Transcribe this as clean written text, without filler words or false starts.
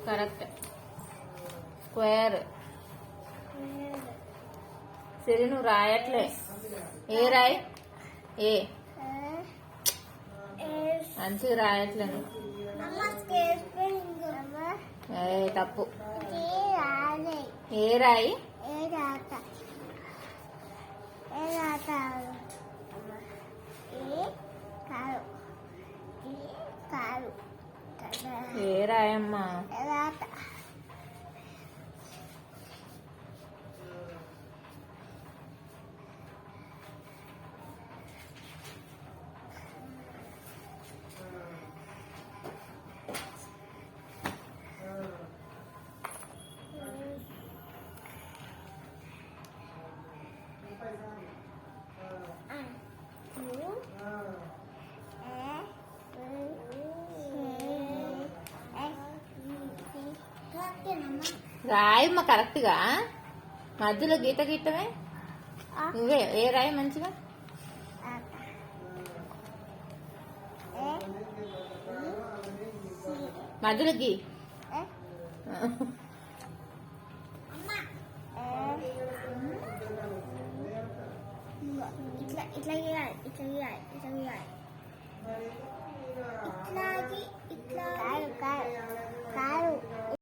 Correct. Square. సరే నువ్వు రాయట్లే. ఏ రాయి. ఏ మంచిగా రాయట్లే నువ్వు. ఏ తప్పు. ఏ రాయి. ఏ రాయమ్మా. రాయమ్మా కరెక్ట్గా. మధ్యలో గీత గీతమే. నువ్వే ఏ రాయి మంచిగా. మధ్యలో గీ. ఇట్లా గీయాలి, ఇట్లా గీయాలి, ఇట్లా గీయాలి. ఇట్లా ఇట్లా కారు కారు కారు